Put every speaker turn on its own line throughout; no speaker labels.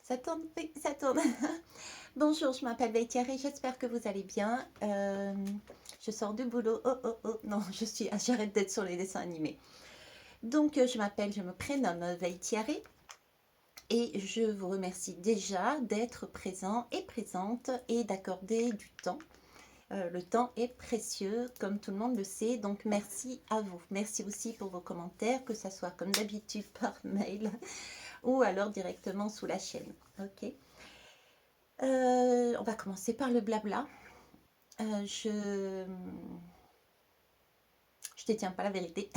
Ça tourne, oui, ça tourne. Bonjour, je m'appelle Thierry, j'espère que vous allez bien. Je sors du boulot. Oh, oh, oh, non, j'arrête d'être sur les dessins animés. Donc, je me prénomme Thierry et je vous remercie déjà d'être présent et présente et d'accorder du temps. Le temps est précieux, comme tout le monde le sait, donc merci à vous. Merci aussi pour vos commentaires, que ce soit comme d'habitude par mail ou alors directement sous la chaîne. Ok. On va commencer par le blabla. Je détiens pas la vérité.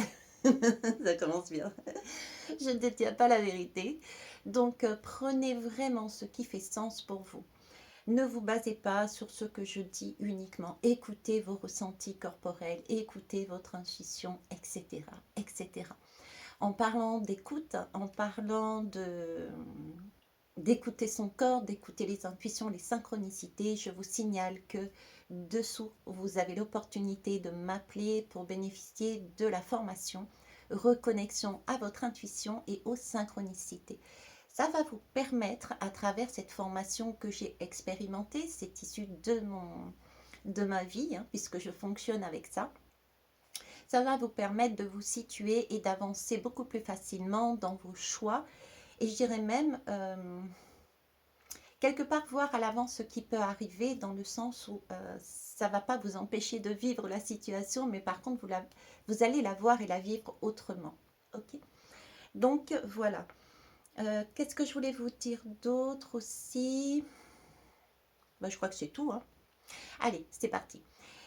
Ça commence bien. Je ne détiens pas la vérité. Donc, prenez vraiment ce qui fait sens pour vous. Ne vous basez pas sur ce que je dis uniquement. Écoutez vos ressentis corporels, écoutez votre intuition, etc., etc. En parlant d'écoute, en parlant d'écouter son corps, d'écouter les intuitions, les synchronicités, je vous signale que dessous, vous avez l'opportunité de m'appeler pour bénéficier de la formation reconnexion à votre intuition et aux synchronicités. Ça va vous permettre, à travers cette formation que j'ai expérimentée, c'est issu de ma vie, hein, puisque je fonctionne avec ça, ça va vous permettre de vous situer et d'avancer beaucoup plus facilement dans vos choix. Et je dirais même, quelque part, voir à l'avance ce qui peut arriver, dans le sens où ça ne va pas vous empêcher de vivre la situation, mais par contre, vous allez la voir et la vivre autrement. Ok. Donc, voilà. Qu'est-ce que je voulais vous dire d'autre aussi? Je crois que c'est tout, hein. Allez, c'est parti.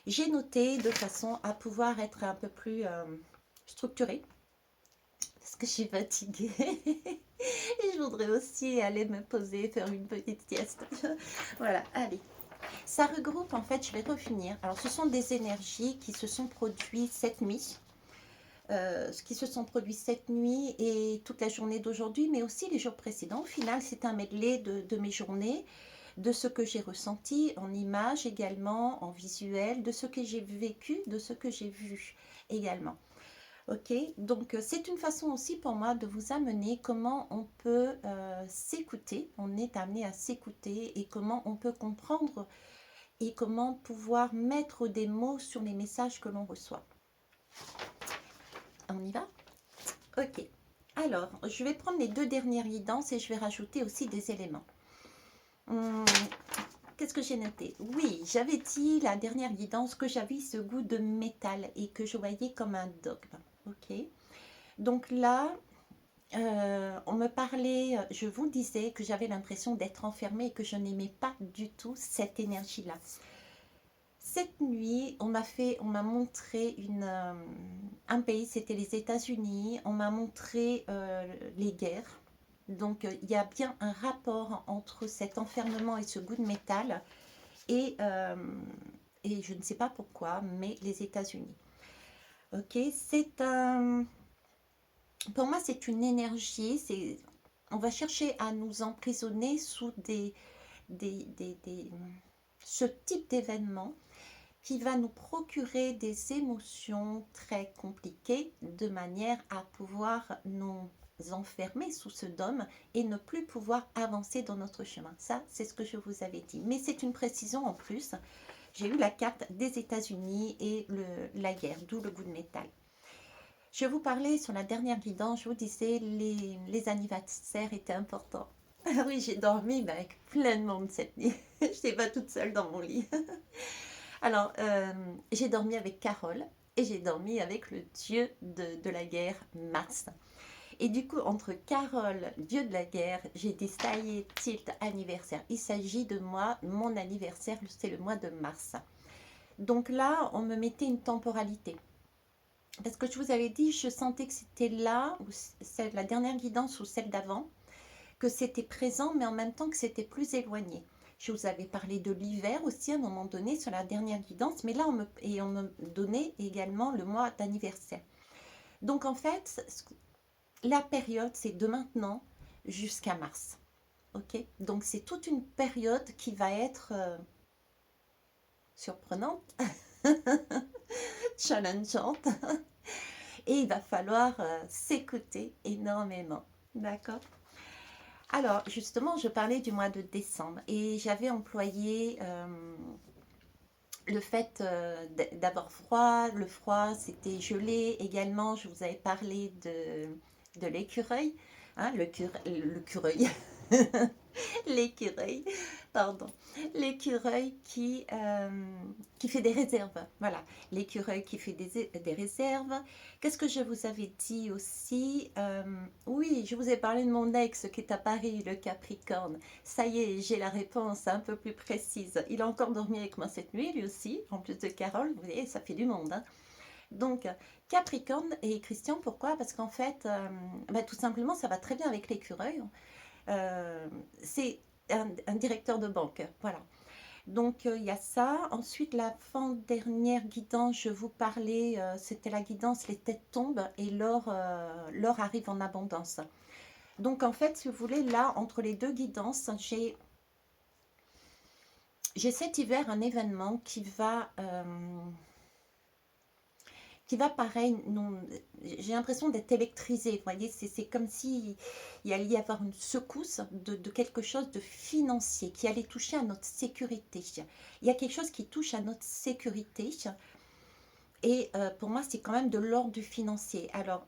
J'ai noté de façon à pouvoir être un peu plus structurée, parce que je suis fatiguée. Et je voudrais aussi aller me poser, faire une petite sieste. Voilà, allez. Ça regroupe, en fait, je vais revenir. Alors, ce sont des énergies qui se sont produites cette nuit. Qui se sont produits cette nuit et toute la journée d'aujourd'hui, mais aussi les jours précédents. Au final, c'est un medley de mes journées, de ce que j'ai ressenti en images également, en visuel, de ce que j'ai vécu, de ce que j'ai vu également. Ok, donc c'est une façon aussi pour moi de vous amener comment on peut s'écouter, on est amené à s'écouter et comment on peut comprendre et comment pouvoir mettre des mots sur les messages que l'on reçoit. On y va? Ok. Alors, je vais prendre les deux dernières guidances et je vais rajouter aussi des éléments. Qu'est-ce que j'ai noté? Oui, j'avais dit la dernière guidance que j'avais ce goût de métal et que je voyais comme un dogme. Ok. Donc là, on me parlait, je vous disais que j'avais l'impression d'être enfermée et que je n'aimais pas du tout cette énergie-là. Cette nuit, on m'a montré un pays, c'était les États-Unis. On m'a montré les guerres. Donc, il y a bien un rapport entre cet enfermement et ce goût de métal et, je ne sais pas pourquoi, mais les États-Unis. Ok, pour moi, c'est une énergie. On va chercher à nous emprisonner sous ce type d'événement qui va nous procurer des émotions très compliquées de manière à pouvoir nous enfermer sous ce dôme et ne plus pouvoir avancer dans notre chemin. Ça, c'est ce que je vous avais dit. Mais c'est une précision en plus. J'ai eu la carte des États-Unis et la guerre, d'où le goût de métal. Je vous parlais sur la dernière guidance, je vous disais les anniversaires étaient importants. Ah oui, j'ai dormi avec plein de monde cette nuit. Je n'étais pas toute seule dans mon lit. Alors, j'ai dormi avec Carole et j'ai dormi avec le dieu de la guerre, Mars. Et du coup, entre Carole, dieu de la guerre, j'ai dit ça y est, tilt anniversaire. Il s'agit de moi, mon anniversaire, c'est le mois de mars. Donc là, on me mettait une temporalité. Parce que je vous avais dit, je sentais que c'était là, ou la dernière guidance ou celle d'avant, que c'était présent, mais en même temps que c'était plus éloigné. Je vous avais parlé de l'hiver aussi à un moment donné sur la dernière guidance, mais là, on me donnait également le mois d'anniversaire. Donc en fait, la période, c'est de maintenant jusqu'à mars. Ok. Donc c'est toute une période qui va être surprenante, challengeante, et il va falloir s'écouter énormément. D'accord? Alors, justement, je parlais du mois de décembre et j'avais employé le fait d'avoir froid. Le froid, c'était gelé. Également, je vous avais parlé de l'écureuil, hein, le cureuil, l'écureuil, pardon, l'écureuil qui fait des réserves. Voilà, l'écureuil qui fait des réserves. Qu'est-ce que je vous avais dit aussi? Oui, je vous ai parlé de mon ex qui est à Paris, le Capricorne. Ça y est, j'ai la réponse un peu plus précise. Il a encore dormi avec moi cette nuit, lui aussi, en plus de Carole. Vous voyez, ça fait du monde, hein. Donc, Capricorne et Christian, pourquoi? Parce qu'en fait, bah, tout simplement, ça va très bien avec l'écureuil. Euh, c'est un directeur de banque, voilà. Donc, il y a ça. Ensuite, la fin dernière guidance, je vous parlais, c'était la guidance, les têtes tombent et l'or arrive en abondance. Donc, en fait, si vous voulez, là, entre les deux guidances, j'ai cet hiver un événement qui va pareil, j'ai l'impression d'être électrisée. Vous voyez, c'est comme si il allait y avoir une secousse de quelque chose de financier qui allait toucher à notre sécurité. Il y a quelque chose qui touche à notre sécurité et pour moi, c'est quand même de l'ordre du financier. Alors,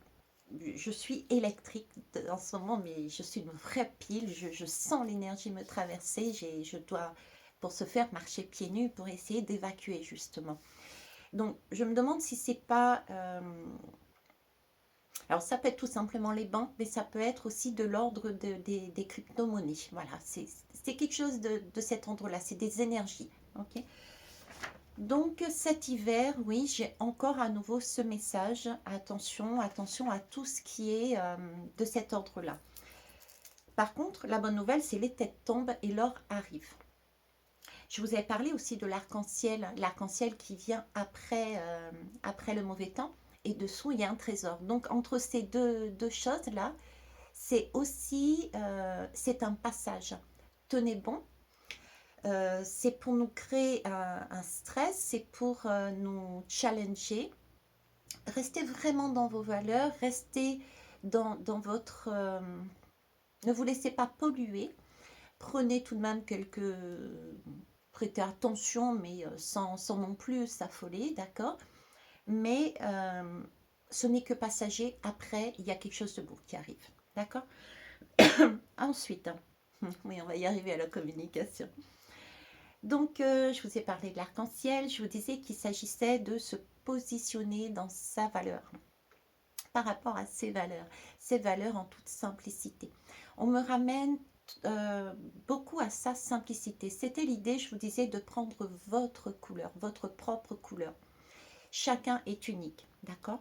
je suis électrique en ce moment, mais je suis une vraie pile. Je sens l'énergie me traverser. Je dois, pour ce faire, marcher pieds nus pour essayer d'évacuer justement. Donc, je me demande si c'est pas. Alors, ça peut être tout simplement les banques, mais ça peut être aussi de l'ordre des crypto-monnaies. Voilà, c'est quelque chose de cet ordre-là. C'est des énergies. Ok. Donc, cet hiver, oui, j'ai encore à nouveau ce message. Attention, attention à tout ce qui est de cet ordre-là. Par contre, la bonne nouvelle, c'est les têtes tombent et l'or arrive. Je vous avais parlé aussi de l'arc-en-ciel qui vient après le mauvais temps. Et dessous, il y a un trésor. Donc, entre ces deux choses-là, c'est aussi, c'est un passage. Tenez bon. C'est pour nous créer un stress, c'est pour nous challenger. Restez vraiment dans vos valeurs, restez dans votre... ne vous laissez pas polluer. Prenez tout de même quelques prêtez attention, mais sans non plus s'affoler, d'accord? Mais ce n'est que passager. Après, il y a quelque chose de beau qui arrive, d'accord? Ensuite, oui, on va y arriver à la communication. Donc, je vous ai parlé de l'arc-en-ciel. Je vous disais qu'il s'agissait de se positionner dans sa valeur, par rapport à ses valeurs en toute simplicité. On me ramène beaucoup à sa simplicité. C'était l'idée, je vous disais, de prendre votre couleur, votre propre couleur. Chacun est unique, d'accord?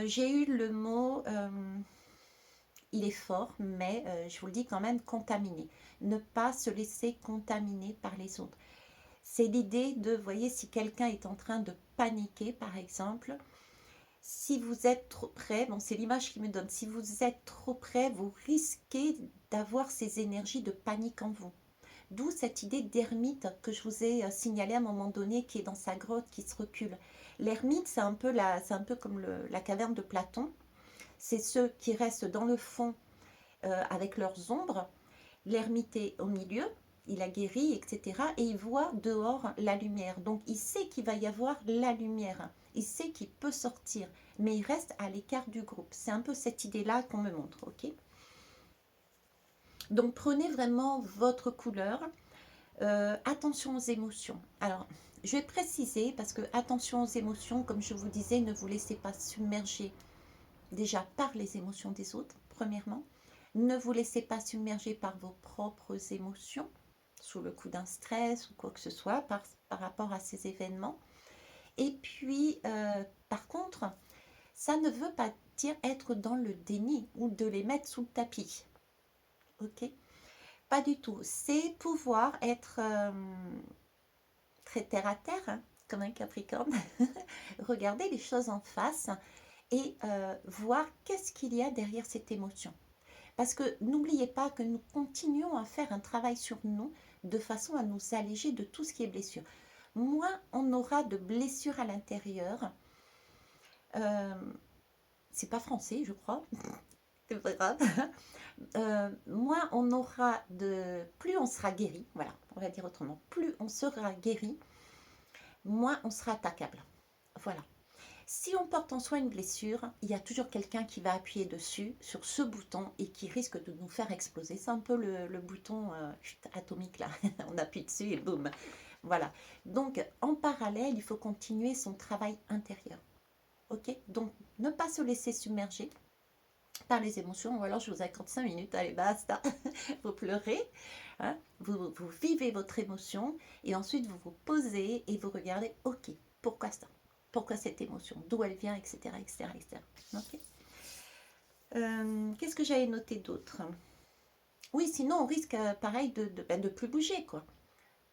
J'ai eu le mot, il est fort, mais je vous le dis quand même, contaminé. Ne pas se laisser contaminer par les autres. C'est l'idée de, vous voyez, si quelqu'un est en train de paniquer, par exemple, si vous êtes trop près, bon, c'est l'image qui me donne, si vous êtes trop près, vous risquez d'avoir ces énergies de panique en vous. D'où cette idée d'ermite que je vous ai signalée à un moment donné, qui est dans sa grotte, qui se recule. L'ermite, c'est un peu comme la caverne de Platon. C'est ceux qui restent dans le fond avec leurs ombres. L'ermite est au milieu, il a guéri, etc. Et il voit dehors la lumière. Donc il sait qu'il va y avoir la lumière. Il sait qu'il peut sortir, mais il reste à l'écart du groupe. C'est un peu cette idée-là qu'on me montre, ok? Donc prenez vraiment votre couleur. Attention aux émotions. Alors, je vais préciser parce que attention aux émotions, comme je vous disais, ne vous laissez pas submerger déjà par les émotions des autres, premièrement. Ne vous laissez pas submerger par vos propres émotions, sous le coup d'un stress ou quoi que ce soit, par rapport à ces événements. Et puis, par contre, ça ne veut pas dire être dans le déni ou de les mettre sous le tapis. Ok? Pas du tout. C'est pouvoir être très terre à terre, hein, comme un Capricorne. Regarder les choses en face et voir qu'est-ce qu'il y a derrière cette émotion. Parce que n'oubliez pas que nous continuons à faire un travail sur nous de façon à nous alléger de tout ce qui est blessure. Moins on aura de blessures à l'intérieur, c'est pas français je crois, Voilà. Moins on aura de... Plus on sera guéri, voilà, on va dire autrement. Plus on sera guéri, moins on sera attaquable. Voilà. Si on porte en soi une blessure, il y a toujours quelqu'un qui va appuyer dessus, sur ce bouton, et qui risque de nous faire exploser. C'est un peu le bouton atomique là. On appuie dessus et boum. Voilà. Donc, en parallèle, il faut continuer son travail intérieur. Ok? Donc, ne pas se laisser submerger par les émotions, ou alors je vous accorde 5 minutes, allez basta, vous pleurez, hein, vous vivez votre émotion, et ensuite vous vous posez et vous regardez, ok, pourquoi ça? Pourquoi cette émotion? D'où elle vient, etc. etc., etc. Okay. Qu'est-ce que j'avais noté d'autre? Oui, sinon on risque, pareil, de plus bouger, quoi.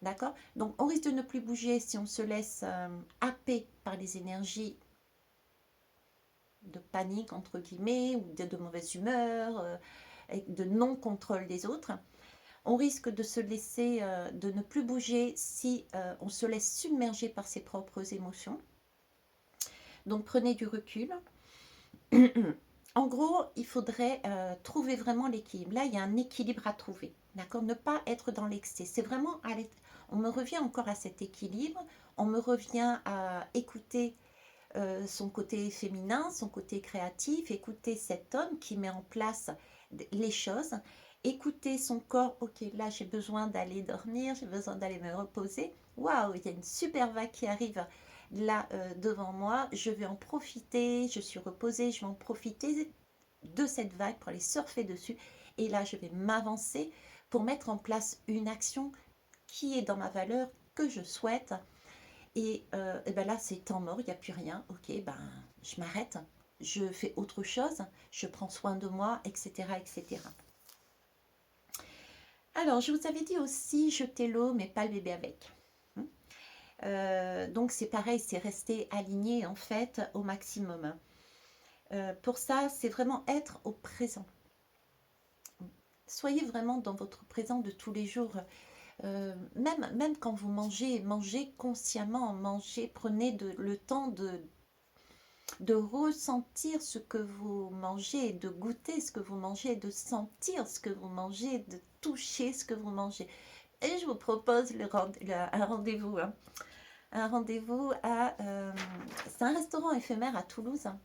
D'accord? Donc on risque de ne plus bouger si on se laisse happer par les énergies de panique, entre guillemets, ou de mauvaise humeur, de non-contrôle des autres. On risque de se laisser, de ne plus bouger si on se laisse submerger par ses propres émotions. Donc prenez du recul. En gros, il faudrait trouver vraiment l'équilibre. Là, il y a un équilibre à trouver. D'accord? Ne pas être dans l'excès. C'est vraiment... On me revient encore à cet équilibre. On me revient à écouter son côté féminin, son côté créatif, écouter cet homme qui met en place les choses, écouter son corps, ok, là j'ai besoin d'aller dormir, j'ai besoin d'aller me reposer, waouh, il y a une super vague qui arrive là devant moi, je vais en profiter, je suis reposée, je vais en profiter de cette vague pour aller surfer dessus, et là je vais m'avancer pour mettre en place une action qui est dans ma valeur, que je souhaite. Et ben là, c'est temps mort, il n'y a plus rien. Ok, ben je m'arrête, je fais autre chose, je prends soin de moi, etc. etc. Alors, je vous avais dit aussi, jeter l'eau, mais pas le bébé avec. Donc, c'est pareil, c'est rester aligné en fait au maximum. Pour ça, c'est vraiment être au présent. Soyez vraiment dans votre présent de tous les jours. Même quand vous mangez, mangez consciemment, mangez, prenez le temps de ressentir ce que vous mangez, de goûter ce que vous mangez, de sentir ce que vous mangez, de toucher ce que vous mangez. Et je vous propose un rendez-vous. Hein. Un rendez-vous à... c'est un restaurant éphémère à Toulouse. Hein.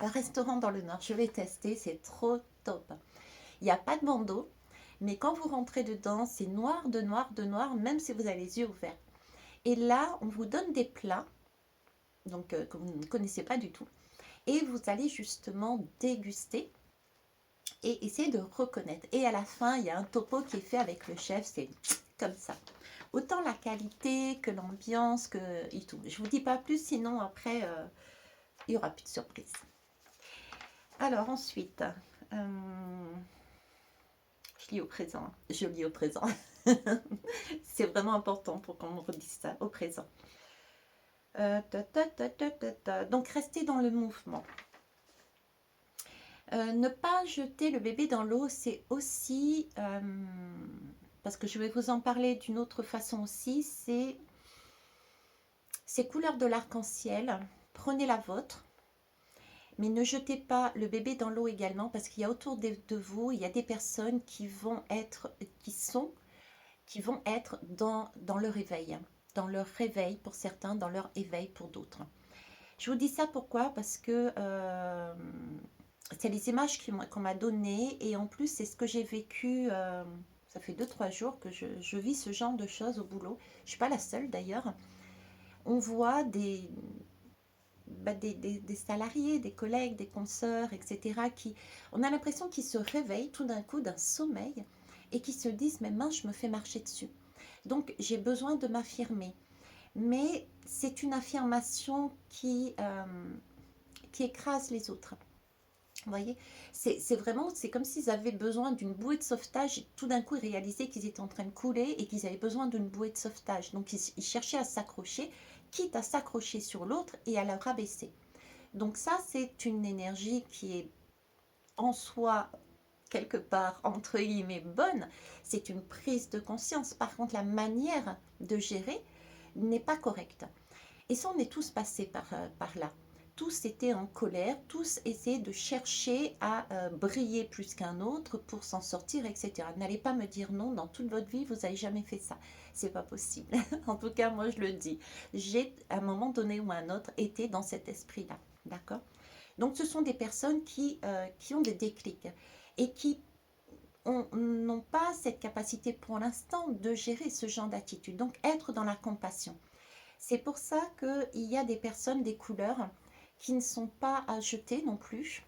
Un restaurant dans le Nord. Je vais tester, c'est trop top. Il n'y a pas de bandeau, mais quand vous rentrez dedans, c'est noir de noir de noir, même si vous avez les yeux ouverts. Et là, on vous donne des plats donc, que vous ne connaissez pas du tout. Et vous allez justement déguster et essayer de reconnaître. Et à la fin, il y a un topo qui est fait avec le chef, c'est comme ça. Autant la qualité que l'ambiance, que et tout. Je vous dis pas plus, sinon après, il n'y aura plus de surprise. Alors ensuite, je lis au présent. Je lis au présent. C'est vraiment important pour qu'on me redise ça, au présent. Donc restez dans le mouvement. Ne pas jeter le bébé dans l'eau, c'est aussi, parce que je vais vous en parler d'une autre façon aussi, c'est ces couleurs de l'arc-en-ciel. Prenez la vôtre, mais ne jetez pas le bébé dans l'eau également, parce qu'il y a autour de vous, il y a des personnes qui vont être dans leur éveil. Dans leur réveil pour certains, dans leur éveil pour d'autres. Je vous dis ça pourquoi? Parce que c'est les images qu'on m'a données et en plus c'est ce que j'ai vécu, ça fait 2-3 jours que je vis ce genre de choses au boulot. Je ne suis pas la seule d'ailleurs. On voit des salariés, des collègues, des consoeurs, etc. On a l'impression qu'ils se réveillent tout d'un coup d'un sommeil et qui se disent mais mince, je me fais marcher dessus. Donc j'ai besoin de m'affirmer. Mais c'est une affirmation qui écrase les autres. Vous voyez, c'est vraiment, c'est comme s'ils avaient besoin d'une bouée de sauvetage et tout d'un coup ils réalisaient qu'ils étaient en train de couler et qu'ils avaient besoin d'une bouée de sauvetage. Donc ils cherchaient à s'accrocher, quitte à s'accrocher sur l'autre et à la rabaisser. Donc ça, c'est une énergie qui est en soi quelque part entre guillemets bonne. C'est une prise de conscience. Par contre, la manière de gérer n'est pas correcte. Et ça, on est tous passés par là. tous étaient en colère, tous essayaient de chercher à briller plus qu'un autre pour s'en sortir, etc. N'allez pas me dire non, dans toute votre vie, vous n'avez jamais fait ça. C'est pas possible. En tout cas, moi, je le dis. J'ai, à un moment donné ou à un autre, été dans cet esprit-là. D'accord? Donc, ce sont des personnes qui ont des déclics et qui n'ont pas cette capacité pour l'instant de gérer ce genre d'attitude. Donc, être dans la compassion. C'est pour ça qu'il y a des personnes, des couleurs, qui ne sont pas à jeter non plus,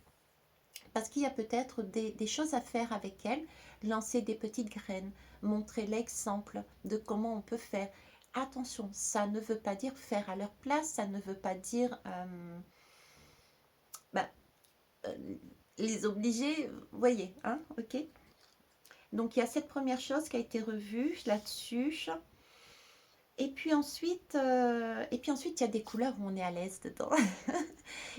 parce qu'il y a peut-être des choses à faire avec elles, lancer des petites graines, montrer l'exemple de comment on peut faire. Attention, ça ne veut pas dire faire à leur place, ça ne veut pas dire bah, euh, les obliger, vous voyez, hein, ok. Donc il y a cette première chose qui a été revue là-dessus. Et puis ensuite, il y a des couleurs où on est à l'aise dedans.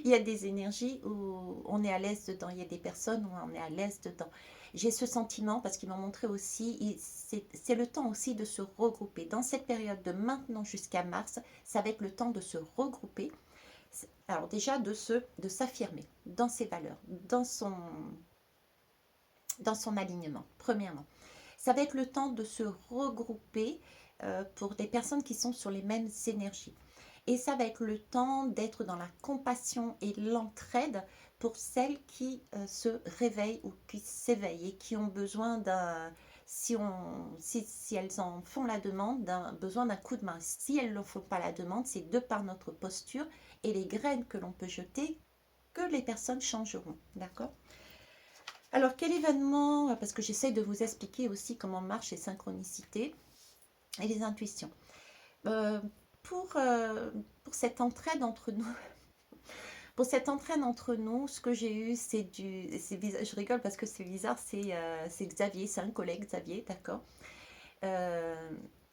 Il y a des énergies où on est à l'aise dedans. Il y a des personnes où on est à l'aise dedans. J'ai ce sentiment parce qu'ils m'ont montré aussi, c'est le temps aussi de se regrouper. Dans cette période de maintenant jusqu'à mars, ça va être le temps de se regrouper. Alors déjà, de s'affirmer dans ses valeurs, dans son alignement, premièrement. Ça va être le temps de se regrouper pour des personnes qui sont sur les mêmes énergies. Et ça va être le temps d'être dans la compassion et l'entraide pour celles qui se réveillent ou qui s'éveillent et qui ont besoin si elles en font la demande, besoin d'un coup de main. Si elles ne font pas la demande, c'est de par notre posture et les graines que l'on peut jeter que les personnes changeront. D'accord ? Alors, quel événement, parce que j'essaie de vous expliquer aussi comment marchent les synchronicités et les intuitions. Euh, pour cette entraide entre nous, ce que j'ai eu, c'est bizarre, je rigole parce que c'est bizarre, c'est Xavier, c'est un collègue Xavier, d'accord.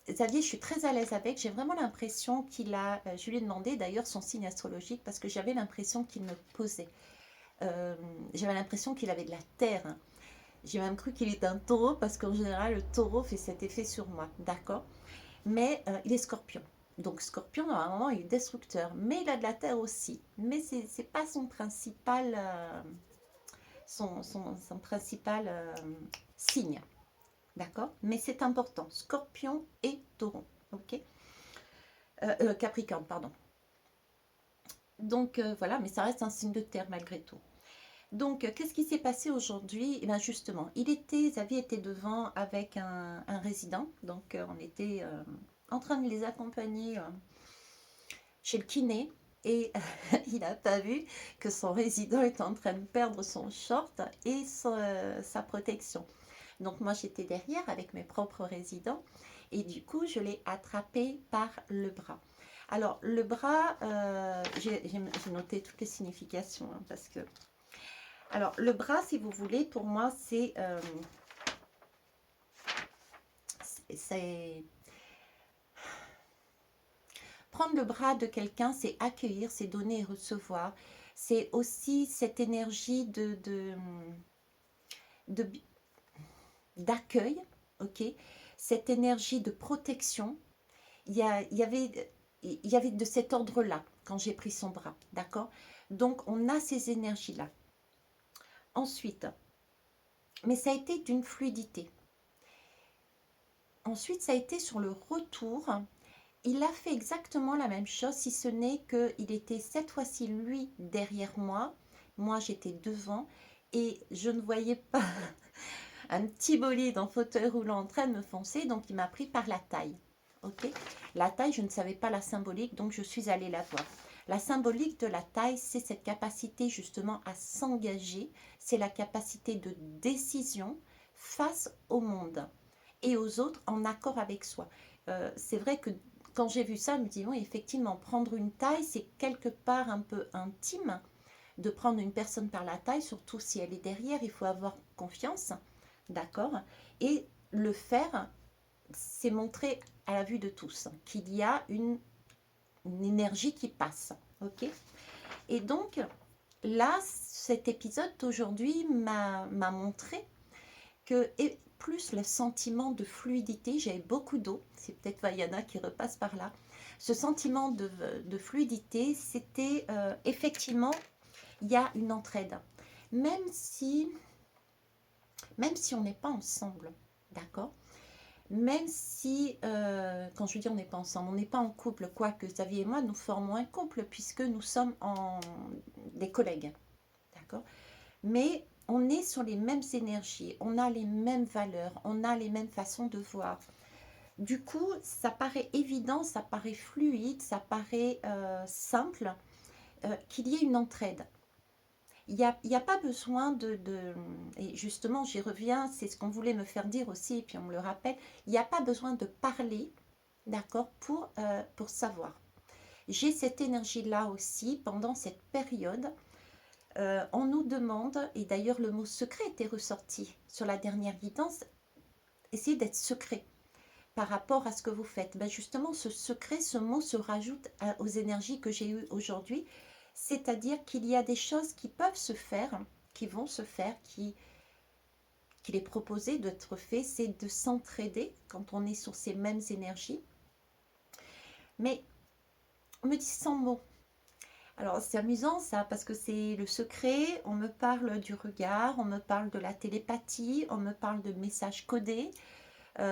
Xavier, je suis très à l'aise avec, j'ai vraiment l'impression je lui ai demandé d'ailleurs son signe astrologique parce que j'avais l'impression qu'il me posait. J'avais l'impression qu'il avait de la terre, hein. J'ai même cru qu'il était un taureau parce qu'en général, le taureau fait cet effet sur moi, d'accord. Mais il est scorpion. Donc scorpion, normalement, il est destructeur. Mais il a de la terre aussi. Mais ce n'est pas son principal, son principal signe, d'accord. Mais c'est important, scorpion et taureau, ok. Capricorne, pardon. Donc voilà, mais ça reste un signe de terre malgré tout. Donc, qu'est-ce qui s'est passé aujourd'hui? Eh bien, justement, Xavier était devant avec un résident. Donc, on était en train de les accompagner chez le kiné. Et il n'a pas vu que son résident était en train de perdre son short et sa protection. Donc, moi, j'étais derrière avec mes propres résidents. Et du coup, je l'ai attrapé par le bras. Alors, le bras, j'ai noté toutes les significations hein, parce que... Alors, le bras, si vous voulez, pour moi, c'est prendre le bras de quelqu'un, c'est accueillir, c'est donner et recevoir. C'est aussi cette énergie d'accueil, ok. Cette énergie de protection. Il y avait de cet ordre-là quand j'ai pris son bras, d'accord. Donc, on a ces énergies-là. Ensuite, mais ça a été d'une fluidité. Ensuite, ça a été sur le retour. Il a fait exactement la même chose, si ce n'est qu'il était cette fois-ci, lui, derrière moi. Moi, j'étais devant et je ne voyais pas un petit bolide en fauteuil roulant en train de me foncer. Donc, il m'a pris par la taille. Ok, la taille, je ne savais pas la symbolique, donc je suis allée la voir. La symbolique de la taille, c'est cette capacité justement à s'engager. C'est la capacité de décision face au monde et aux autres en accord avec soi. C'est vrai que quand j'ai vu ça, je me dis, oui, effectivement, prendre une taille, c'est quelque part un peu intime de prendre une personne par la taille, surtout si elle est derrière, il faut avoir confiance, d'accord. Et le faire, c'est montrer à la vue de tous qu'il y a une énergie qui passe, ok. Et donc, là, cet épisode d'aujourd'hui m'a montré que, et plus le sentiment de fluidité, j'avais beaucoup d'eau, c'est peut-être Vaiana qui repasse par là, ce sentiment de fluidité, c'était effectivement, il y a une entraide. Même si, même si on n'est pas ensemble, d'accord? Même si, quand je dis on n'est pas ensemble, on n'est pas en couple, quoique Xavier et moi, nous formons un couple puisque nous sommes des collègues, d'accord? Mais on est sur les mêmes énergies, on a les mêmes valeurs, on a les mêmes façons de voir. Du coup, ça paraît évident, ça paraît fluide, ça paraît simple qu'il y ait une entraide. Il y a pas besoin et justement j'y reviens, c'est ce qu'on voulait me faire dire aussi, et puis on me le rappelle, il n'y a pas besoin de parler, d'accord, pour savoir. J'ai cette énergie-là aussi pendant cette période. On nous demande, et d'ailleurs le mot secret était ressorti sur la dernière guidance, essayez d'être secret par rapport à ce que vous faites. Ben justement, ce secret, ce mot se rajoute aux énergies que j'ai eues aujourd'hui, c'est-à-dire qu'il y a des choses qui peuvent se faire, qui vont se faire, qu'il est proposé d'être fait, c'est de s'entraider quand on est sur ces mêmes énergies. Mais on me dit sans mots. Alors c'est amusant ça, parce que c'est le secret, on me parle du regard, on me parle de la télépathie, on me parle de messages codés. Il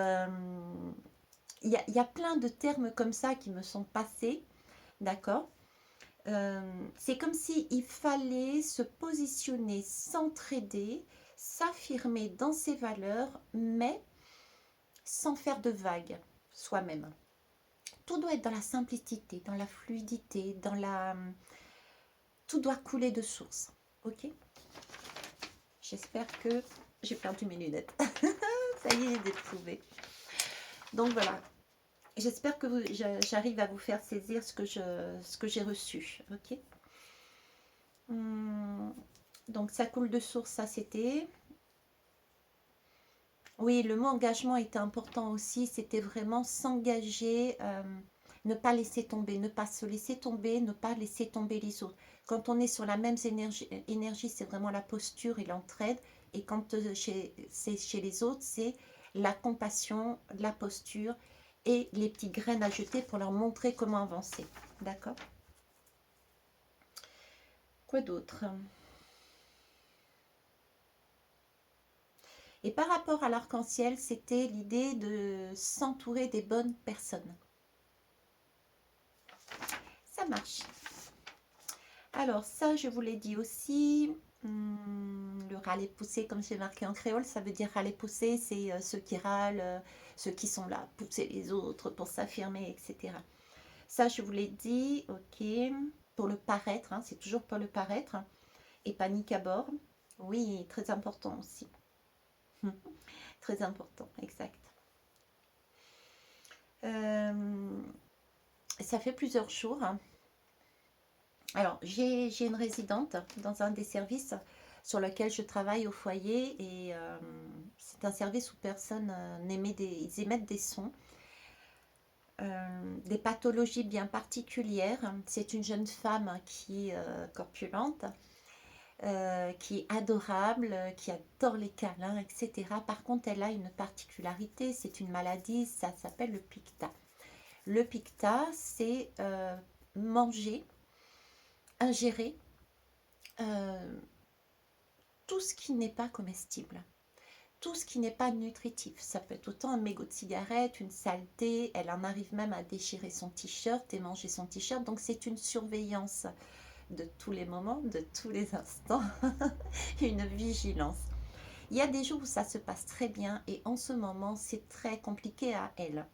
y a plein de termes comme ça qui me sont passés, d'accord. C'est comme s'il fallait se positionner, s'entraider, s'affirmer dans ses valeurs, mais sans faire de vagues soi-même. Tout doit être dans la simplicité, dans la fluidité, dans la... Tout doit couler de source, ok. J'espère que j'ai perdu mes lunettes. Ça y est, j'ai trouvé. Donc voilà. J'espère que j'arrive à vous faire saisir ce que j'ai reçu. Ok. Donc ça coule de source, ça c'était. Oui, le mot engagement était important aussi. C'était vraiment s'engager, ne pas laisser tomber, ne pas se laisser tomber, ne pas laisser tomber les autres. Quand on est sur la même énergie, c'est vraiment la posture et l'entraide. Et quand c'est chez les autres, c'est la compassion, la posture et les petites graines à jeter pour leur montrer comment avancer. D'accord? Quoi d'autre? Et par rapport à l'arc-en-ciel, c'était l'idée de s'entourer des bonnes personnes. Ça marche. Alors ça, je vous l'ai dit aussi, le râler pousser, comme c'est marqué en créole, ça veut dire râler pousser, c'est ceux qui râlent, ceux qui sont là, pousser les autres pour s'affirmer, etc. Ça, je vous l'ai dit, ok, pour le paraître, hein, c'est toujours pour le paraître, et panique à bord, oui, très important aussi. Très important, exact. Ça fait plusieurs jours, hein. Alors, j'ai une résidente dans un des services sur lequel je travaille au foyer, et c'est un service où personne ils émettent des sons, des pathologies bien particulières. C'est une jeune femme qui est corpulente, qui est adorable, qui adore les câlins, etc. Par contre, elle a une particularité, c'est une maladie, ça s'appelle le piqûre. Le piqûre, c'est manger, ingérer tout ce qui n'est pas comestible, tout ce qui n'est pas nutritif. Ça peut être autant un mégot de cigarette, une saleté, elle en arrive même à déchirer son t-shirt et manger son t-shirt. Donc c'est une surveillance de tous les moments, de tous les instants, une vigilance. Il y a des jours où ça se passe très bien, et en ce moment c'est très compliqué à elle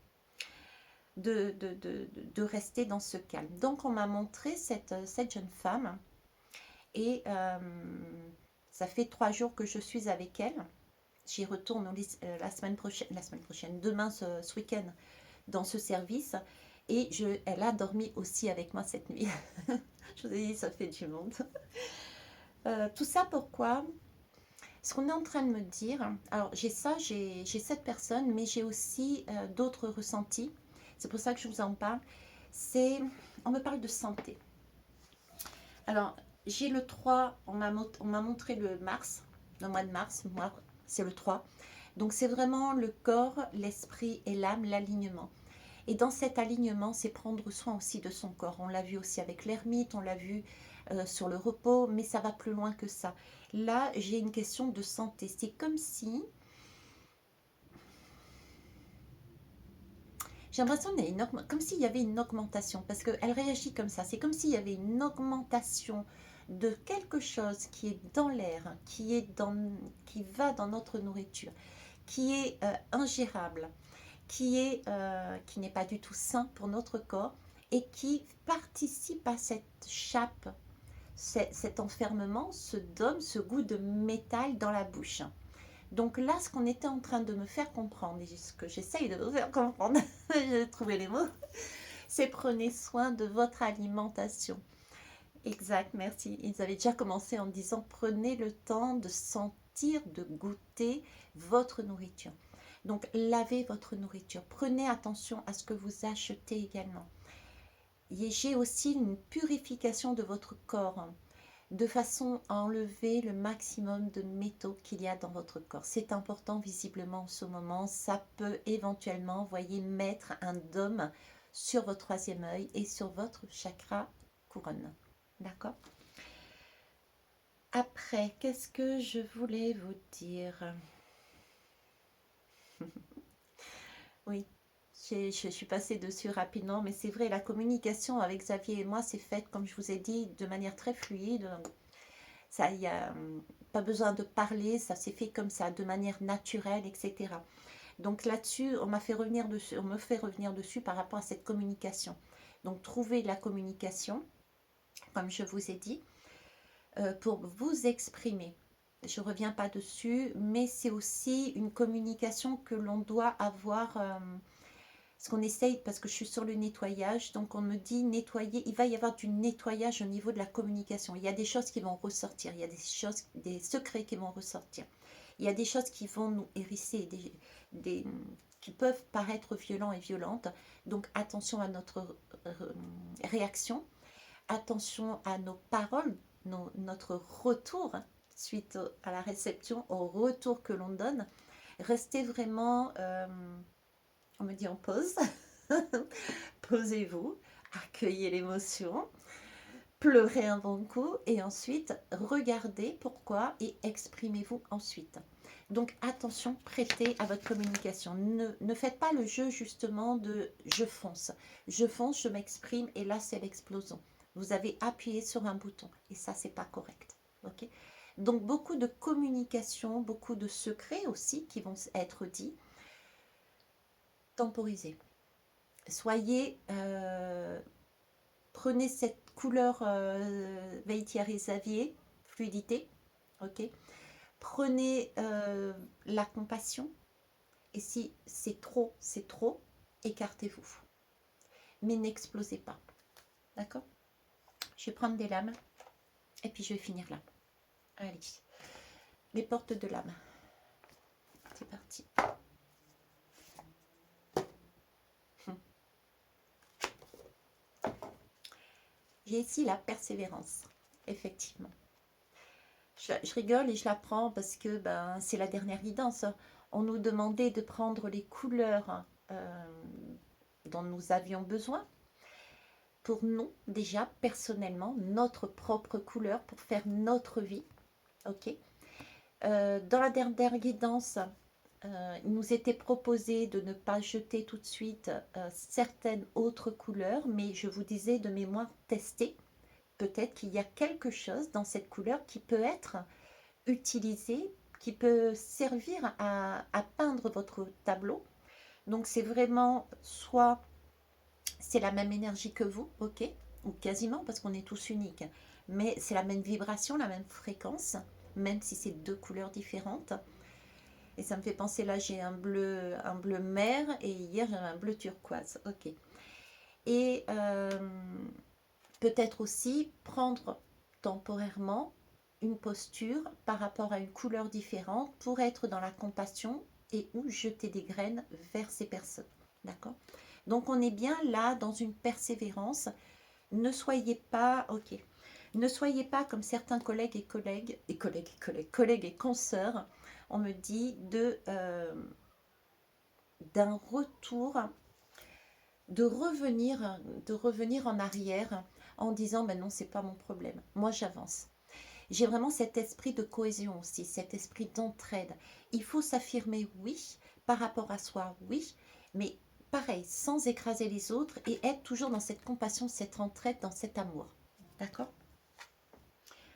de rester dans ce calme. Donc on m'a montré cette jeune femme, et ça fait 3 jours que je suis avec elle. J'y retourne la semaine prochaine, demain, ce week-end, dans ce service. Et elle a dormi aussi avec moi cette nuit. Je vous ai dit, ça fait du monde. Tout ça pourquoi? Ce qu'on est en train de me dire, alors j'ai cette personne, mais j'ai aussi d'autres ressentis. C'est pour ça que je vous en parle. On me parle de santé. Alors, j'ai le 3, on m'a montré le mois de mars, moi, c'est le 3. Donc c'est vraiment le corps, l'esprit et l'âme, l'alignement. Et dans cet alignement, c'est prendre soin aussi de son corps. On l'a vu aussi avec l'ermite, on l'a vu sur le repos, mais ça va plus loin que ça. Là, j'ai une question de santé. C'est comme si... J'ai l'impression qu'il y a comme s'il y avait une augmentation, parce qu'elle réagit comme ça. C'est comme s'il y avait une augmentation de quelque chose qui est dans l'air, qui va dans notre nourriture, qui est ingérable, qui n'est pas du tout sain pour notre corps et qui participe à cette chape, cet enfermement, ce dôme, ce goût de métal dans la bouche. Donc là, ce qu'on était en train de me faire comprendre, et ce que j'essaye de vous faire comprendre, j'ai trouvé les mots, c'est prenez soin de votre alimentation. Exact, merci. Ils avaient déjà commencé en disant prenez le temps de sentir, de goûter votre nourriture. Donc lavez votre nourriture. Prenez attention à ce que vous achetez également. J'ai aussi une purification de votre corps de façon à enlever le maximum de métaux qu'il y a dans votre corps. C'est important visiblement en ce moment. Ça peut éventuellement, voyez, mettre un dôme sur votre troisième œil et sur votre chakra couronne. D'accord? Après, qu'est-ce que je voulais vous dire? Oui, je suis passée dessus rapidement, mais c'est vrai, la communication avec Xavier et moi s'est faite, comme je vous ai dit, de manière très fluide. Ça, il n'y a pas besoin de parler, ça s'est fait comme ça, de manière naturelle, etc. Donc là-dessus, on me fait revenir dessus par rapport à cette communication. Donc trouver la communication, comme je vous ai dit, pour vous exprimer. Je ne reviens pas dessus, mais c'est aussi une communication que l'on doit avoir, ce qu'on essaye, parce que je suis sur le nettoyage, donc on me dit nettoyer, il va y avoir du nettoyage au niveau de la communication. Il y a des choses qui vont ressortir, il y a des choses, des secrets qui vont ressortir. Il y a des choses qui vont nous hérisser, qui peuvent paraître violents et violentes. Donc attention à notre réaction, attention à nos paroles, notre retour suite à la réception, au retour que l'on donne. Restez vraiment, on me dit en pause, posez-vous, accueillez l'émotion, pleurez un bon coup et ensuite regardez pourquoi et exprimez-vous ensuite. Donc attention, prêtez à votre communication. Ne faites pas le jeu justement de je fonce, je m'exprime et là c'est l'explosion. Vous avez appuyé sur un bouton et ça c'est pas correct. Ok? Donc beaucoup de communication, beaucoup de secrets aussi qui vont être dits. Temporisez. Soyez, prenez cette couleur Veitiari Xavier, fluidité, ok. Prenez la compassion. Et si c'est trop, écartez-vous. Mais n'explosez pas. D'accord? Je vais prendre des lames. Et puis je vais finir là. Allez. Les portes de l'âme. C'est parti. J'ai ici la persévérance. Effectivement. Je rigole et je la prends parce que c'est la dernière guidance. On nous demandait de prendre les couleurs dont nous avions besoin pour nous, déjà, personnellement, notre propre couleur pour faire notre vie. Ok. Dans la dernière guidance, il nous était proposé de ne pas jeter tout de suite certaines autres couleurs, mais je vous disais de mémoire tester. Peut-être qu'il y a quelque chose dans cette couleur qui peut être utilisé, qui peut servir à peindre votre tableau. Donc c'est vraiment soit c'est la même énergie que vous, ok, ou quasiment parce qu'on est tous uniques, mais c'est la même vibration, la même fréquence, même si c'est deux couleurs différentes. Et ça me fait penser, là j'ai un bleu mer et hier j'avais un bleu turquoise, ok. Et peut-être aussi prendre temporairement une posture par rapport à une couleur différente pour être dans la compassion et ou jeter des graines vers ces personnes. D'accord? Donc on est bien là dans une persévérance. Ne soyez pas, ok, Ne soyez pas comme certains collègues et consoeurs, on me dit, d'un retour, de revenir en arrière en disant ben non, c'est pas mon problème, moi j'avance. J'ai vraiment cet esprit de cohésion aussi, cet esprit d'entraide. Il faut s'affirmer, oui, par rapport à soi, oui, mais pareil, sans écraser les autres et être toujours dans cette compassion, cette entraide, dans cet amour. D'accord?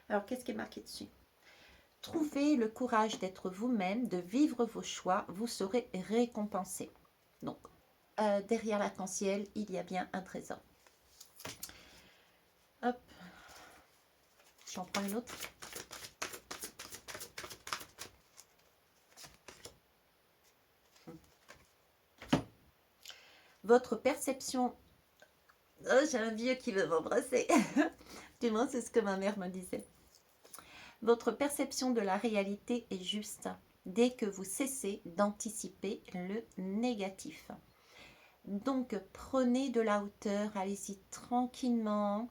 Alors, qu'est-ce qui est marqué dessus? Trouvez le courage d'être vous-même, de vivre vos choix, vous serez récompensé. Donc, derrière l'arc-en-ciel, il y a bien un trésor. Hop, j'en prends une autre. Votre perception... Oh, j'ai un vieux qui veut m'embrasser. Du moins, c'est ce que ma mère me disait. Votre perception de la réalité est juste dès que vous cessez d'anticiper le négatif. Donc, prenez de la hauteur, allez-y tranquillement.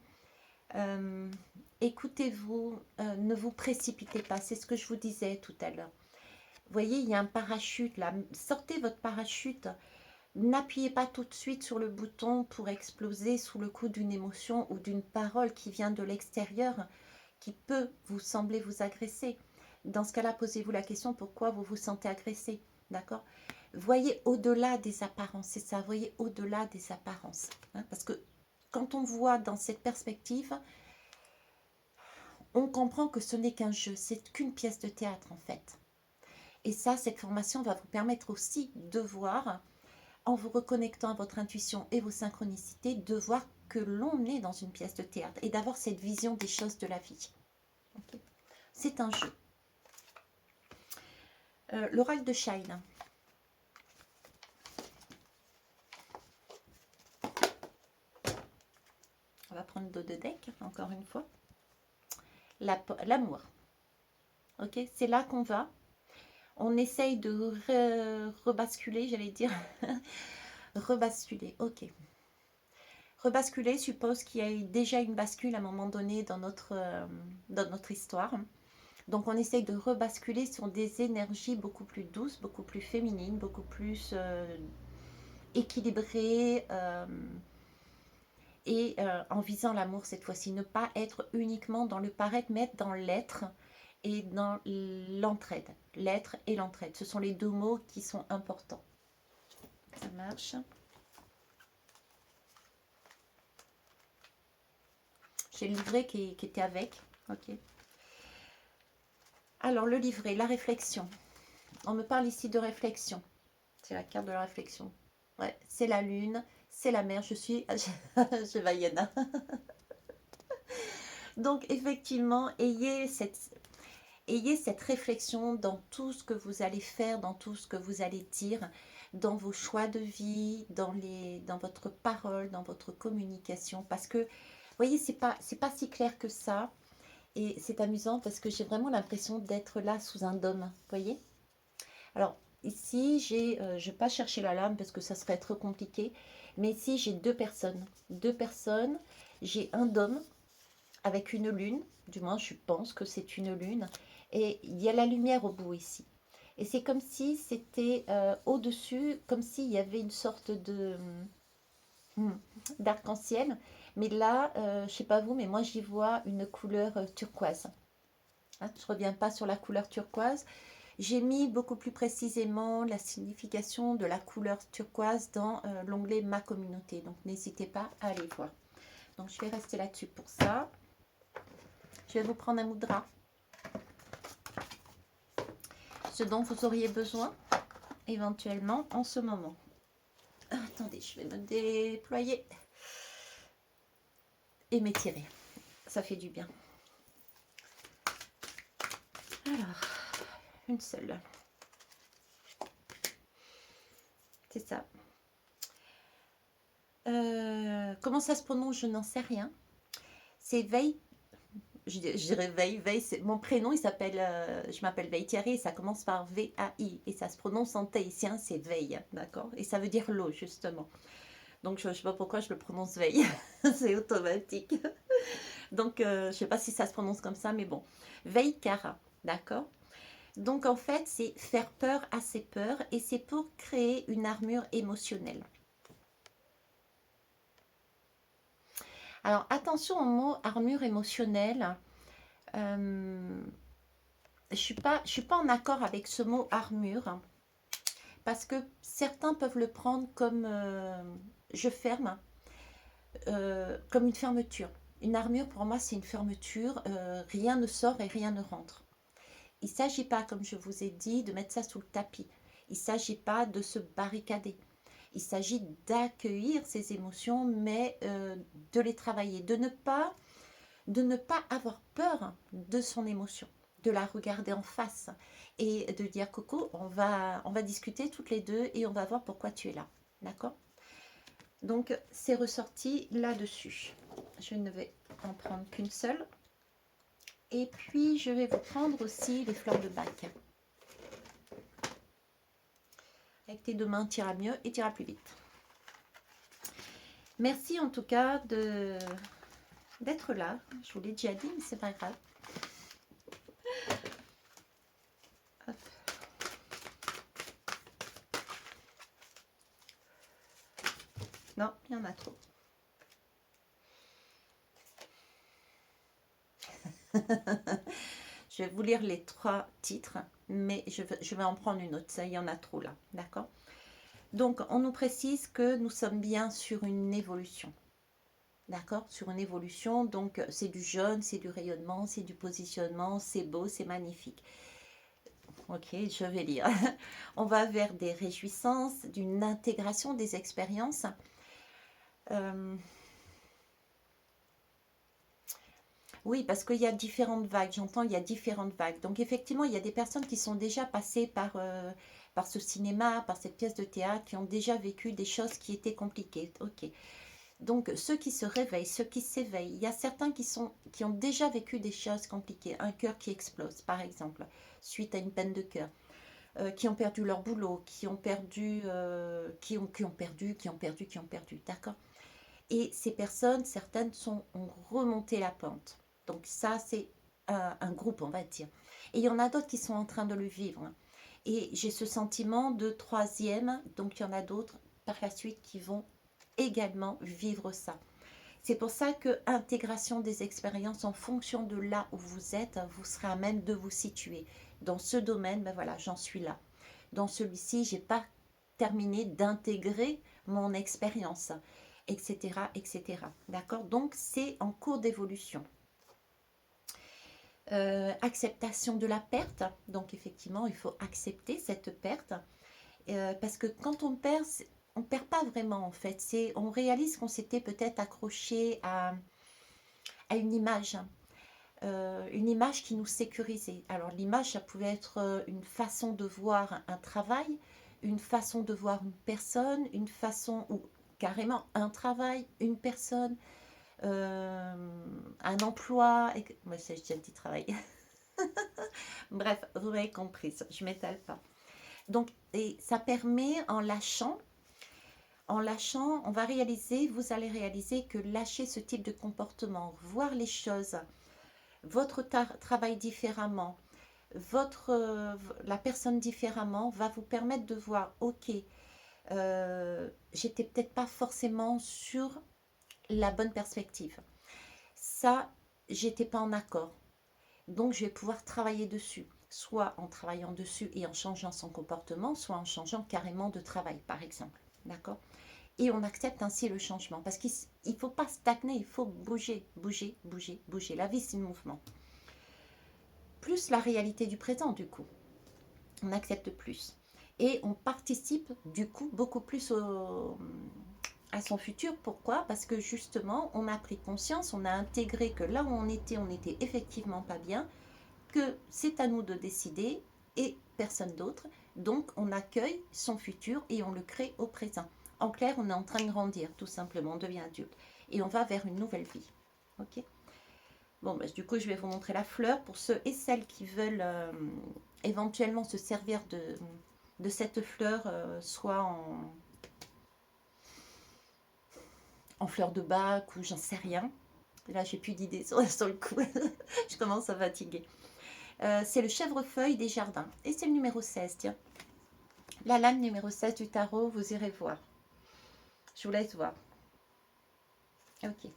Écoutez-vous, ne vous précipitez pas. C'est ce que je vous disais tout à l'heure. Vous voyez, il y a un parachute là. Sortez votre parachute. N'appuyez pas tout de suite sur le bouton pour exploser sous le coup d'une émotion ou d'une parole qui vient de l'extérieur, qui peut vous sembler vous agresser. Dans ce cas-là, posez-vous la question pourquoi vous vous sentez agressé. D'accord? Voyez au-delà des apparences, c'est ça, voyez au-delà des apparences. Hein, parce que quand on voit dans cette perspective, on comprend que ce n'est qu'un jeu, c'est qu'une pièce de théâtre en fait. Et ça, cette formation va vous permettre aussi de voir, en vous reconnectant à votre intuition et vos synchronicités, de voir que l'on est dans une pièce de théâtre et d'avoir cette vision des choses de la vie. Okay. C'est un jeu. L'oracle de Shine. On va prendre dos de deck, encore une fois. L'amour. Ok, c'est là qu'on va. On essaye de rebasculer, j'allais dire. Rebasculer, ok. Rebasculer suppose qu'il y a eu déjà une bascule à un moment donné dans notre histoire. Donc on essaye de rebasculer sur des énergies beaucoup plus douces, beaucoup plus féminines, beaucoup plus équilibrées. Et en visant l'amour cette fois-ci, ne pas être uniquement dans le paraître, mais être dans l'être et dans l'entraide. L'être et l'entraide, ce sont les deux mots qui sont importants. Ça marche. J'ai le livret qui était avec. Ok. Alors le livret, la réflexion. On me parle ici de réflexion. C'est la carte de la réflexion. Ouais, c'est la lune, c'est la mer. Je suis... je Vaiana. Donc effectivement, ayez cette réflexion dans tout ce que vous allez faire, dans tout ce que vous allez dire, dans vos choix de vie, dans votre parole, dans votre communication. Parce que, vous voyez, c'est pas si clair que ça. Et c'est amusant parce que j'ai vraiment l'impression d'être là sous un dôme. Vous voyez? Alors, ici, je ne vais pas chercher la lame parce que ça serait trop compliqué. Mais ici, j'ai deux personnes. Deux personnes. J'ai un dôme avec une lune. Du moins, je pense que c'est une lune. Et il y a la lumière au bout ici. Et c'est comme si c'était au-dessus, comme s'il y avait une sorte de d'arc-en-ciel. Mais là, je ne sais pas vous, mais moi j'y vois une couleur turquoise. Hein, je ne reviens pas sur la couleur turquoise. J'ai mis beaucoup plus précisément la signification de la couleur turquoise dans l'onglet Ma communauté. Donc n'hésitez pas à aller voir. Donc je vais rester là-dessus pour ça. Je vais vous prendre un mudra. Ce dont vous auriez besoin éventuellement en ce moment. Attendez, je vais me déployer et m'étirer. Ça fait du bien. Alors, une seule. C'est ça. Comment ça se prononce? Je n'en sais rien. C'est Veille. Je dirais Veille. Veille, c'est mon prénom. Il s'appelle. Je m'appelle Veille Thierry et ça commence par V-A-I. Et ça se prononce en tahitien, c'est Veille. D'accord? Et ça veut dire l'eau, justement. Donc, je ne sais pas pourquoi je le prononce Veille. C'est automatique. Donc, je ne sais pas si ça se prononce comme ça, mais bon. Veikara, d'accord? Donc, en fait, c'est faire peur à ses peurs et c'est pour créer une armure émotionnelle. Alors, attention au mot armure émotionnelle. Je suis pas en accord avec ce mot armure parce que certains peuvent le prendre comme je ferme, comme une fermeture. Une armure, pour moi, c'est une fermeture. Rien ne sort et rien ne rentre. Il ne s'agit pas, comme je vous ai dit, de mettre ça sous le tapis. Il ne s'agit pas de se barricader. Il s'agit d'accueillir ces émotions, mais de les travailler, de ne pas avoir peur de son émotion, de la regarder en face et de dire Coco, on va discuter toutes les deux et on va voir pourquoi tu es là. D'accord? Donc, c'est ressorti là-dessus. Je ne vais en prendre qu'une seule. Et puis, je vais vous prendre aussi les fleurs de bac. Avec tes deux mains, tu iras mieux et tu iras plus vite. Merci en tout cas d'être là. Je vous l'ai déjà dit, mais c'est pas grave. Hop. Non, il y en a trop. Je vais vous lire les 3 titres, mais je vais en prendre une autre. Ça, il y en a trop là, d'accord? Donc, on nous précise que nous sommes bien sur une évolution. D'accord? Sur une évolution, donc c'est du jaune, c'est du rayonnement, c'est du positionnement, c'est beau, c'est magnifique. Ok, je vais lire. On va vers des réjouissances, d'une intégration des expériences. Oui, parce qu'il y a différentes vagues. J'entends, il y a différentes vagues. Donc, effectivement, il y a des personnes qui sont déjà passées par ce cinéma, par cette pièce de théâtre, qui ont déjà vécu des choses qui étaient compliquées. Ok. Donc, ceux qui se réveillent, ceux qui s'éveillent, il y a certains qui ont déjà vécu des choses compliquées. Un cœur qui explose, par exemple, suite à une peine de cœur. Qui ont perdu leur boulot, qui ont perdu, qui ont perdu, d'accord? Et ces personnes, certaines ont remonté la pente. Donc ça, c'est un groupe, on va dire. Et il y en a d'autres qui sont en train de le vivre. Et j'ai ce sentiment de troisième, donc il y en a d'autres par la suite qui vont également vivre ça. C'est pour ça que intégration des expériences en fonction de là où vous êtes, vous serez à même de vous situer. Dans ce domaine, ben voilà, j'en suis là. Dans celui-ci, j'ai pas terminé d'intégrer mon expérience, etc., etc. D'accord? Donc, c'est en cours d'évolution. Acceptation de la perte. Donc, effectivement, il faut accepter cette perte. Parce que quand on perd pas vraiment, en fait. On réalise qu'on s'était peut-être accroché à une image qui nous sécurisait. Alors, l'image, ça pouvait être une façon de voir un travail, une façon de voir une personne, une façon, ou carrément un travail, une personne, un emploi. Moi, j'ai déjà dit travail. Bref, vous m'avez compris, je ne m'étale pas. Donc, et ça permet en lâchant, on va réaliser, vous allez réaliser que lâcher ce type de comportement, voir les choses, votre travail différemment, la personne différemment, va vous permettre de voir, ok, j'étais peut-être pas forcément sur la bonne perspective. Ça, j'étais pas en accord. Donc, je vais pouvoir travailler dessus, soit en travaillant dessus et en changeant son comportement, soit en changeant carrément de travail, par exemple. D'accord? Et on accepte ainsi le changement. Parce qu'il ne faut pas stagner, il faut bouger, bouger, bouger, bouger. La vie, c'est le mouvement. Plus la réalité du présent, du coup. On accepte plus. Et on participe, du coup, beaucoup plus à son futur. Pourquoi? Parce que justement, on a pris conscience, on a intégré que là où on était effectivement pas bien, que c'est à nous de décider et personne d'autre. Donc, on accueille son futur et on le crée au présent. En clair, on est en train de grandir, tout simplement, on devient adulte. Et on va vers une nouvelle vie. Ok? Bon, bah, du coup, je vais vous montrer la fleur pour ceux et celles qui veulent éventuellement se servir de cette fleur, soit en fleur de bac ou j'en sais rien. Là, j'ai plus d'idées sur le coup. Je commence à fatiguer. C'est le chèvrefeuille des jardins. Et c'est le numéro 16, tiens. La lame numéro 16 du tarot, vous irez voir. Je vous laisse voir. Ok.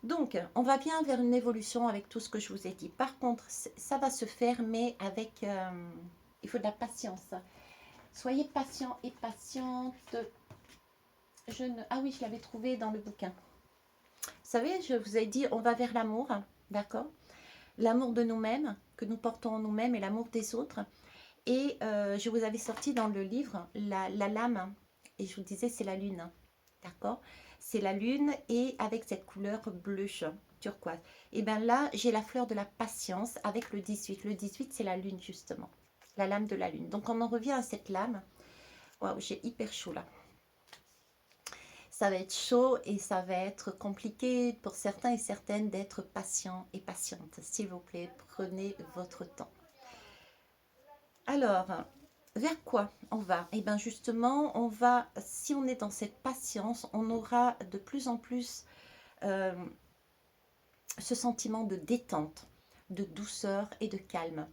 Donc, on va bien vers une évolution avec tout ce que je vous ai dit. Par contre, ça va se faire, mais avec... il faut de la patience. Soyez patient et patiente. Ah oui, je l'avais trouvé dans le bouquin. Vous savez, je vous ai dit, on va vers l'amour, d'accord? L'amour de nous-mêmes, que nous portons en nous-mêmes, et l'amour des autres. Et je vous avais sorti dans le livre la lame, et je vous disais, c'est la lune, d'accord? C'est la lune, et avec cette couleur bleu turquoise. Et bien là, j'ai la fleur de la patience avec le 18. Le 18, c'est la lune, justement. La lame de la lune. Donc, on en revient à cette lame. Waouh, j'ai hyper chaud là. Ça va être chaud et ça va être compliqué pour certains et certaines d'être patient et patiente. S'il vous plaît, prenez votre temps. Alors, vers quoi on va? Eh bien justement, on va, si on est dans cette patience, on aura de plus en plus ce sentiment de détente, de douceur et de calme.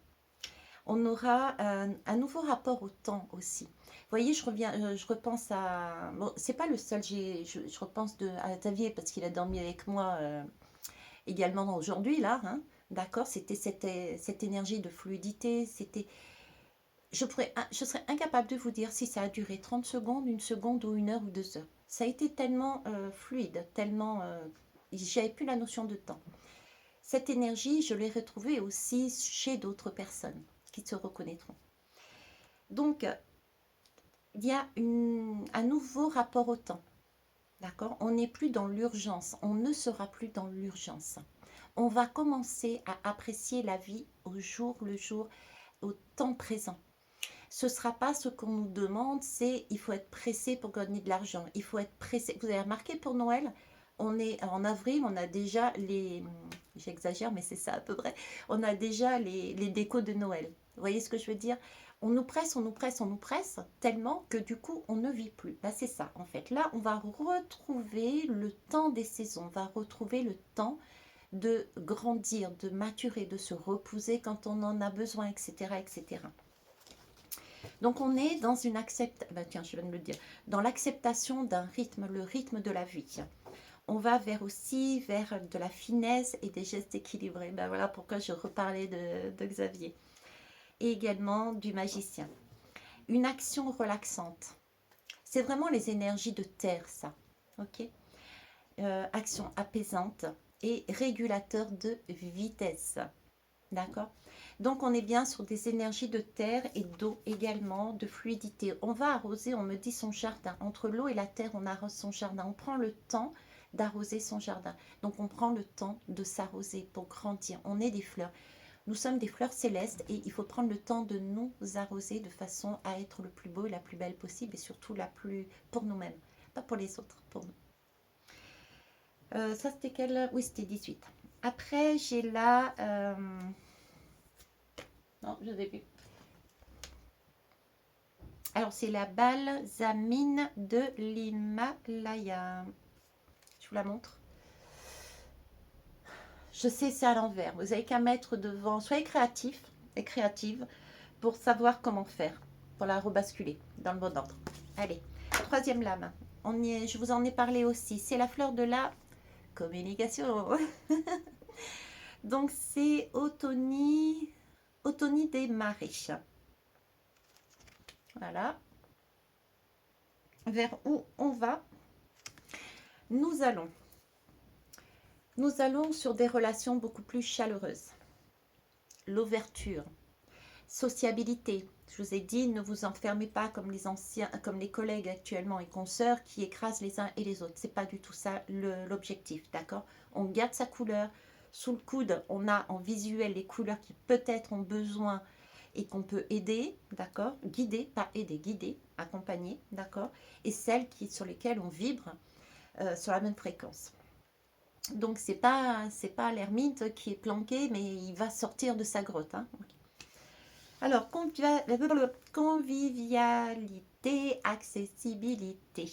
On aura un nouveau rapport au temps aussi. Vous voyez, je repense à... Bon, c'est pas le seul, je repense à Xavier parce qu'il a dormi avec moi également aujourd'hui, là, hein, d'accord? C'était cette énergie de fluidité, c'était... je serais incapable de vous dire si ça a duré 30 secondes, 1 seconde ou 1 heure ou 2 heures. Ça a été tellement fluide, tellement... j'avais plus la notion de temps. Cette énergie, je l'ai retrouvée aussi chez d'autres personnes qui se reconnaîtront. Donc, il y a un nouveau rapport au temps. D'accord? On n'est plus dans l'urgence. On ne sera plus dans l'urgence. On va commencer à apprécier la vie au jour le jour, au temps présent. Ce ne sera pas ce qu'on nous demande, c'est il faut être pressé pour gagner de l'argent. Il faut être pressé. Vous avez remarqué pour Noël, on est en avril, on a déjà les... J'exagère, mais c'est ça à peu près. On a déjà les décos de Noël. Vous voyez ce que je veux dire? On nous presse, on nous presse, on nous presse, tellement que du coup, on ne vit plus. Là, c'est ça, en fait. Là, on va retrouver le temps des saisons. On va retrouver le temps de grandir, de maturer, de se reposer quand on en a besoin, etc., etc. Donc on est dans une tiens, je viens de le dire, dans l'acceptation d'un rythme, le rythme de la vie. On va aussi vers de la finesse et des gestes équilibrés. Ben voilà pourquoi je reparlais de Xavier. Et également du magicien. Une action relaxante. C'est vraiment les énergies de terre, ça. Ok. Action apaisante et régulateur de vitesse. D'accord? Donc, on est bien sur des énergies de terre et d'eau également, de fluidité. On va arroser, on me dit, son jardin. Entre l'eau et la terre, on arrose son jardin. On prend le temps d'arroser son jardin. Donc, on prend le temps de s'arroser pour grandir. On est des fleurs. Nous sommes des fleurs célestes et il faut prendre le temps de nous arroser de façon à être le plus beau et la plus belle possible et surtout la plus pour nous-mêmes. Pas pour les autres, pour nous. Ça, c'était quelle? Oui, c'était 18. Après, j'ai là... non, je n'ai plus. Alors, c'est la balsamine de l'Himalaya. Je vous la montre. Je sais, c'est à l'envers. Vous n'avez qu'à mettre devant. Soyez créatif et créative pour savoir comment faire, pour la rebasculer dans le bon ordre. Allez, troisième lame. Je vous en ai parlé aussi. C'est la fleur de la communication. Donc, c'est Autonie des Marais. Voilà. Vers où on va? Nous allons sur des relations beaucoup plus chaleureuses. L'ouverture, sociabilité. Je vous ai dit, ne vous enfermez pas comme les collègues actuellement et consoeurs qui écrasent les uns et les autres. C'est pas du tout ça l'objectif, d'accord? On garde sa couleur. Sous le coude, on a en visuel les couleurs qui peut-être ont besoin et qu'on peut aider, d'accord? Guider, pas aider, guider, accompagner, d'accord? Et celles sur lesquelles on vibre sur la même fréquence. Donc c'est pas l'ermite qui est planqué, mais il va sortir de sa grotte. Hein. Alors, convivialité, accessibilité,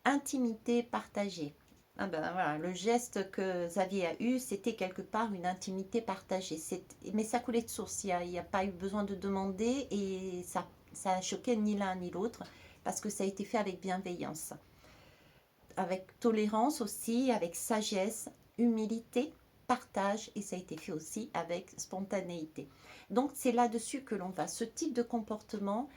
intimité partagée. Ah ben voilà, le geste que Xavier a eu, c'était quelque part une intimité partagée. Mais ça coulait de source, il y a pas eu besoin de demander et ça a choqué ni l'un ni l'autre parce que ça a été fait avec bienveillance, avec tolérance aussi, avec sagesse, humilité, partage et ça a été fait aussi avec spontanéité. Donc c'est là-dessus que l'on va. Ce type de comportement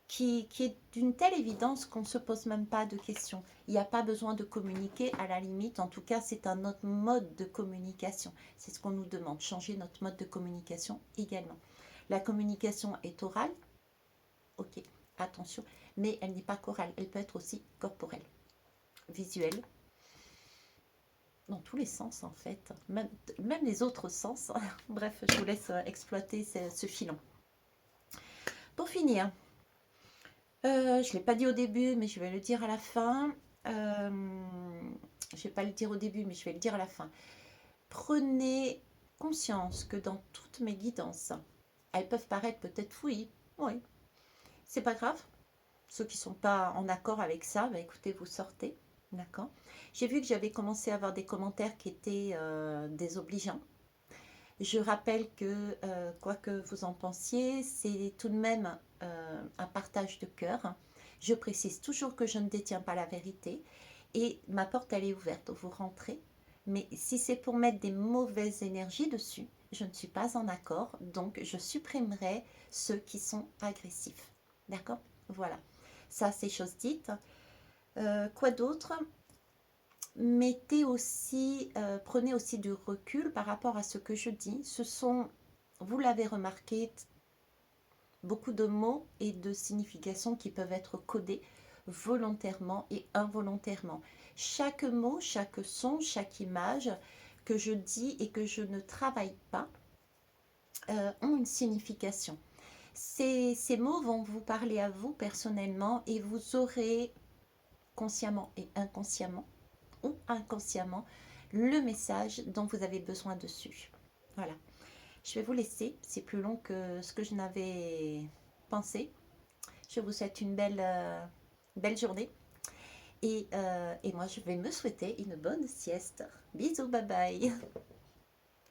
qui est d'une telle évidence qu'on ne se pose même pas de questions. Il n'y a pas besoin de communiquer, à la limite, en tout cas, c'est un autre mode de communication. C'est ce qu'on nous demande, changer notre mode de communication également. La communication est orale, ok, attention, mais elle n'est pas chorale, elle peut être aussi corporelle, visuelle, dans tous les sens en fait, même les autres sens. Bref, je vous laisse exploiter ce filon. Pour finir, je ne l'ai pas dit au début, mais je vais le dire à la fin. Je ne vais pas le dire au début, mais je vais le dire à la fin. Prenez conscience que dans toutes mes guidances, elles peuvent paraître peut-être fouilles. Oui, c'est pas grave. Ceux qui ne sont pas en accord avec ça, bah écoutez, vous sortez. D'accord. J'ai vu que j'avais commencé à avoir des commentaires qui étaient désobligeants. Je rappelle que, quoi que vous en pensiez, c'est tout de même un partage de cœur. Je précise toujours que je ne détiens pas la vérité et ma porte, elle est ouverte. Vous rentrez. Mais si c'est pour mettre des mauvaises énergies dessus, je ne suis pas en accord. Donc, je supprimerai ceux qui sont agressifs. D'accord? Voilà. Ça, c'est chose dite. Quoi d'autre? Prenez aussi du recul par rapport à ce que je dis. Ce sont, vous l'avez remarqué, beaucoup de mots et de significations qui peuvent être codés volontairement et involontairement. Chaque mot, chaque son, chaque image que je dis et que je ne travaille pas ont une signification. Ces mots vont vous parler à vous personnellement et vous aurez consciemment et inconsciemment ou inconsciemment le message dont vous avez besoin dessus. Voilà. Je vais vous laisser. C'est plus long que ce que je n'avais pensé. Je vous souhaite une belle journée. Et moi, je vais me souhaiter une bonne sieste. Bisous, bye bye.